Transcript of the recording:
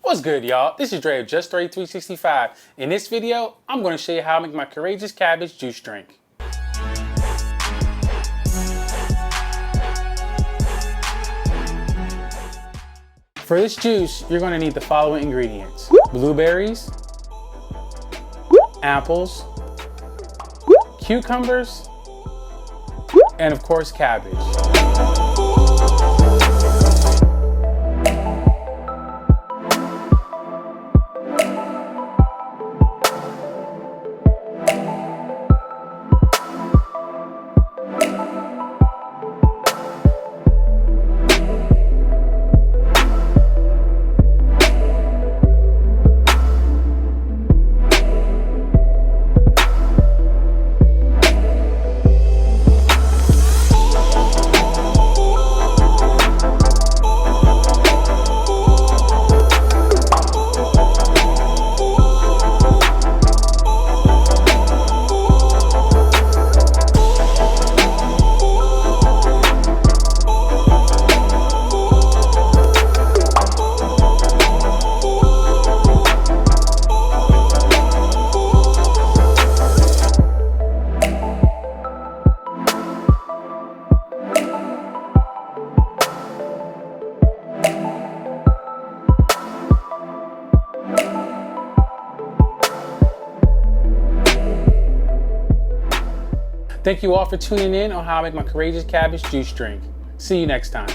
What's good, y'all? This is Dre of Just 365. In this video, I'm going to show you how I make my courageous cabbage juice drink. For this juice, you're going to need the following ingredients: blueberries, apples, cucumbers, and of course cabbage. Thank you all for tuning in on how I make my courageous cabbage juice drink. See you next time.